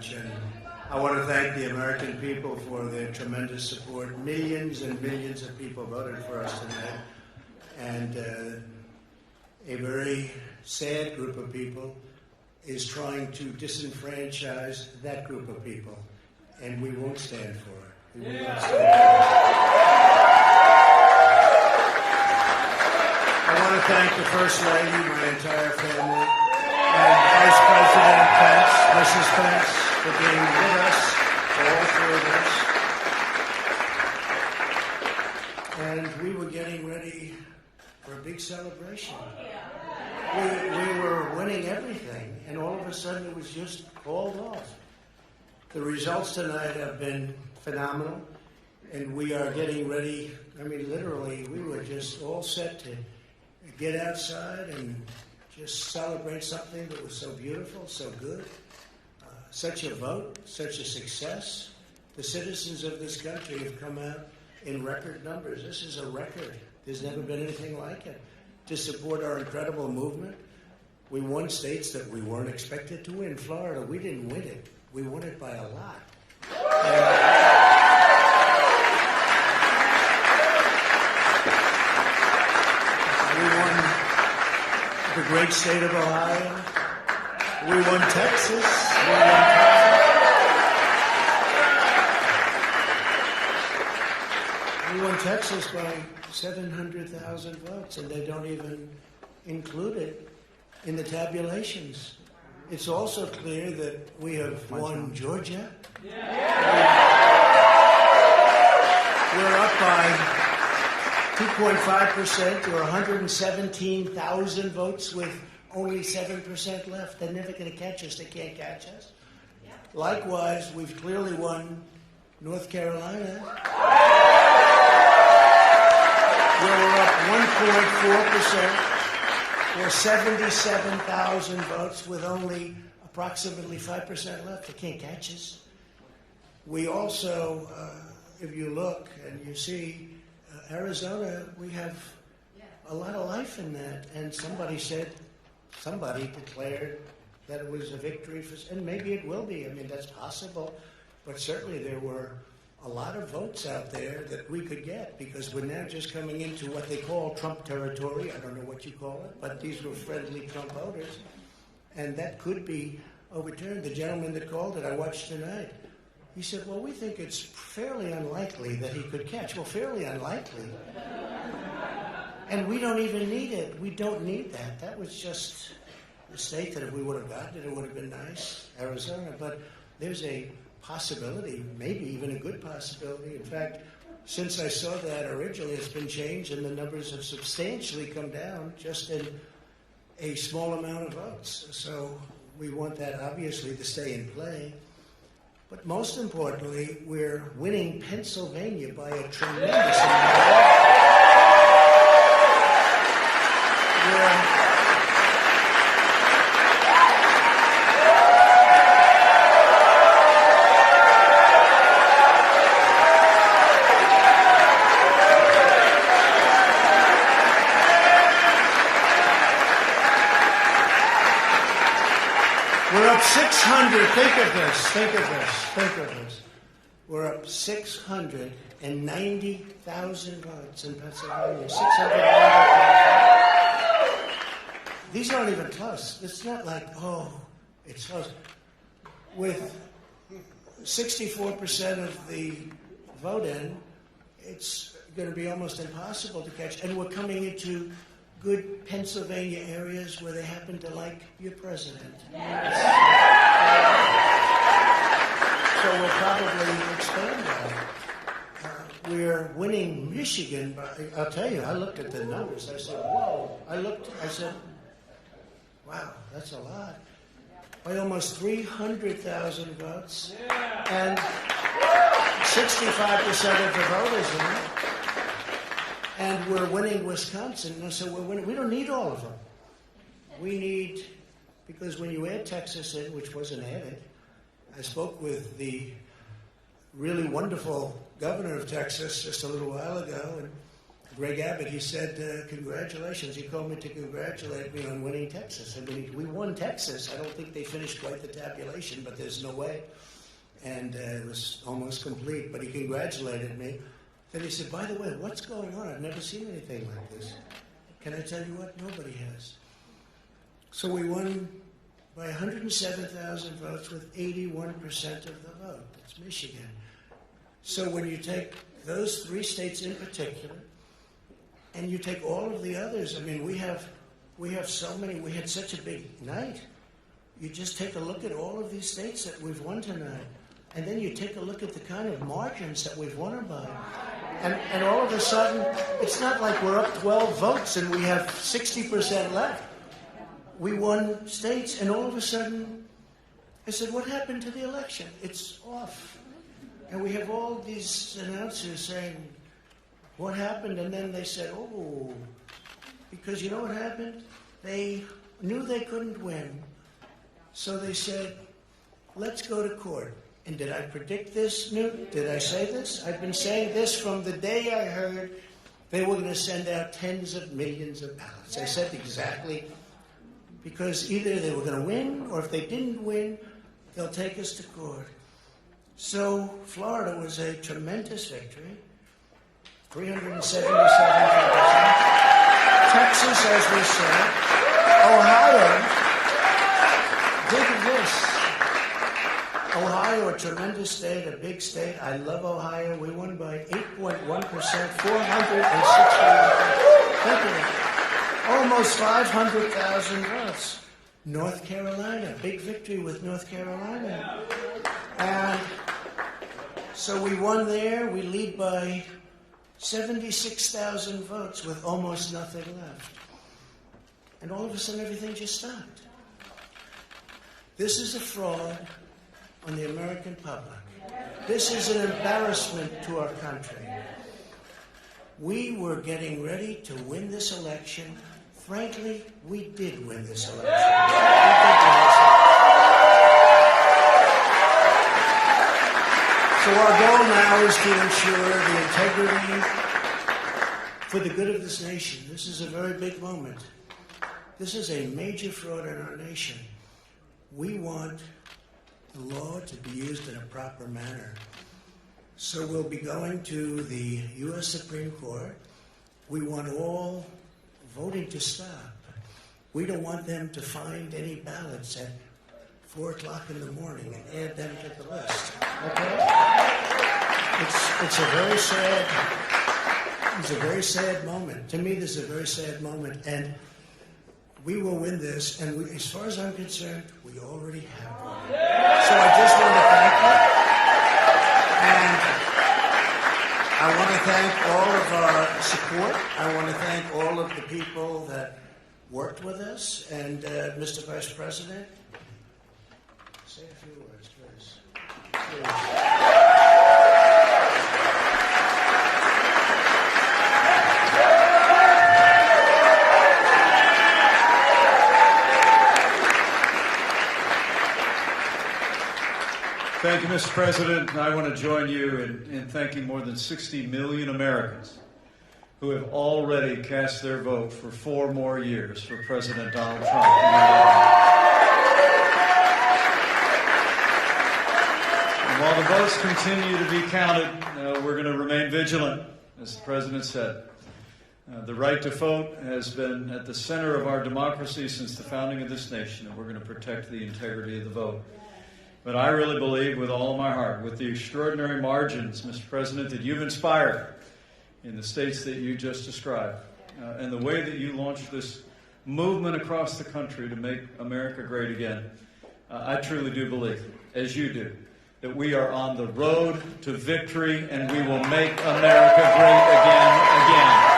much. And I want to thank the American people for their tremendous support. Millions and millions of people voted for us tonight. And a very sad group of people is trying to disenfranchise that group of people. And we won't stand for it. We will not stand for it. I want to thank the First Lady, my entire family, and Vice President Pence, Mrs. Pence, for being with us, for all three of us. And we were getting ready for a big celebration. We were winning everything, and all of a sudden it was just called off. The results tonight have been phenomenal, and we are getting ready. I mean, literally, we were just all set to get outside and just celebrate something that was so beautiful, so good. Such a vote, such a success. The citizens of this country have come out in record numbers. This is a record. There's never been anything like it. To support our incredible movement. We won states that we weren't expected to win. Florida, we didn't win it. We won it by a lot. We won the great state of Ohio. We won Texas. We won Texas by 700,000 votes, and they don't even include it in the tabulations. It's also clear that we have won Georgia. We're up by 2.5% or 117,000 votes with only 7% left. They're never going to catch us. They can't catch us. Likewise, we've clearly won North Carolina. Where we're up 1.4% or 77,000 votes with only approximately 5% left. They can't catch us. We also, if you look and you see Arizona, we have a lot of life in that. And somebody declared that it was a victory for, and maybe it will be. I mean, that's possible. But certainly there were a lot of votes out there that we could get because we're now just coming into what they call Trump territory. I don't know what you call it, but these were friendly Trump voters. And that could be overturned. The gentleman that called it, I watched tonight, he said, well, we think it's fairly unlikely that he could catch. Well, fairly unlikely. And we don't even need it. We don't need that. That was just a state that if we would have gotten it, it would have been nice, Arizona. But there's a possibility, maybe even a good possibility. In fact, since I saw that originally, it's been changed and the numbers have substantially come down just in a small amount of votes. So we want that obviously to stay in play. But most importantly, we're winning Pennsylvania by a tremendous amount. We're up 600. Think of this. We're up 690,000 votes in Pennsylvania. 690,000. These aren't even close. It's not like, oh, it's close. With 64% of the vote in, it's going to be almost impossible to catch. And we're coming into good Pennsylvania areas where they happen to like your president. So we'll probably expand that. We're winning Michigan, but I'll tell you, I looked at the numbers. I said, whoa. I said, wow, that's a lot. By almost 300,000 votes. And 65% of the voters in it. And we're winning Wisconsin, so we're winning. We don't need all of them. We need, because when you add Texas in, which wasn't added, I spoke with the really wonderful governor of Texas just a little while ago, and Greg Abbott, he said, congratulations. He called me to congratulate me on winning Texas. I mean, we won Texas. I don't think they finished quite the tabulation, but there's no way. And it was almost complete, but he congratulated me. Then he said, by the way, what's going on? I've never seen anything like this. Can I tell you what? Nobody has. So we won by 107,000 votes with 81% of the vote. That's Michigan. So when you take those 3 states in particular, and you take all of the others, I mean, we have so many, we had such a big night. You just take a look at all of these states that we've won tonight, and then you take a look at the kind of margins that we've won them by. And all of a sudden, it's not like we're up 12 votes and we have 60% left. We won states, and all of a sudden, I said, what happened to the election? It's off. And we have all these announcers saying, what happened? And then they said, oh, because you know what happened? They knew they couldn't win. So they said, let's go to court. And did I predict this, Newt? Did I say this? I've been saying this from the day I heard they were going to send out tens of millions of ballots. I said exactly, because either they were going to win, or if they didn't win, they'll take us to court. So Florida was a tremendous victory, 377,000. Texas, as we said. Ohio, think of this. Ohio, a tremendous state, a big state. I love Ohio. We won by 8.1%, 460. Almost 500,000 votes. North Carolina, big victory with North Carolina. And so we won there. We lead by 76,000 votes with almost nothing left. And all of a sudden, everything just stopped. This is a fraud on the American public. This is an embarrassment to our country. We were getting ready to win this election. Frankly, we did win this election. So our goal now is to ensure the integrity for the good of this nation. This is a very big moment. This is a major fraud in our nation. We want the law to be used in a proper manner. So we'll be going to the U.S. Supreme Court. We want all voting to stop. We don't want them to find any ballots at 4 o'clock in the morning and add them to the list. Okay? It's a very sad moment. To me, this is a very sad moment. And we will win this, and as far as I'm concerned, we already have won. So I just want to thank you, and I want to thank all of our support. I want to thank all of the people that worked with us, and Mr. Vice President, say a few words, please. Thank you, Mr. President. I want to join you in thanking more than 60 million Americans who have already cast their vote for 4 more years for President Donald Trump. And while the votes continue to be counted, we're going to remain vigilant, as the President said. The right to vote has been at the center of our democracy since the founding of this nation, and we're going to protect the integrity of the vote. But I really believe with all my heart, with the extraordinary margins, Mr. President, that you've inspired in the states that you just described, and the way that you launched this movement across the country to make America great again, I truly do believe, as you do, that we are on the road to victory and we will make America great again.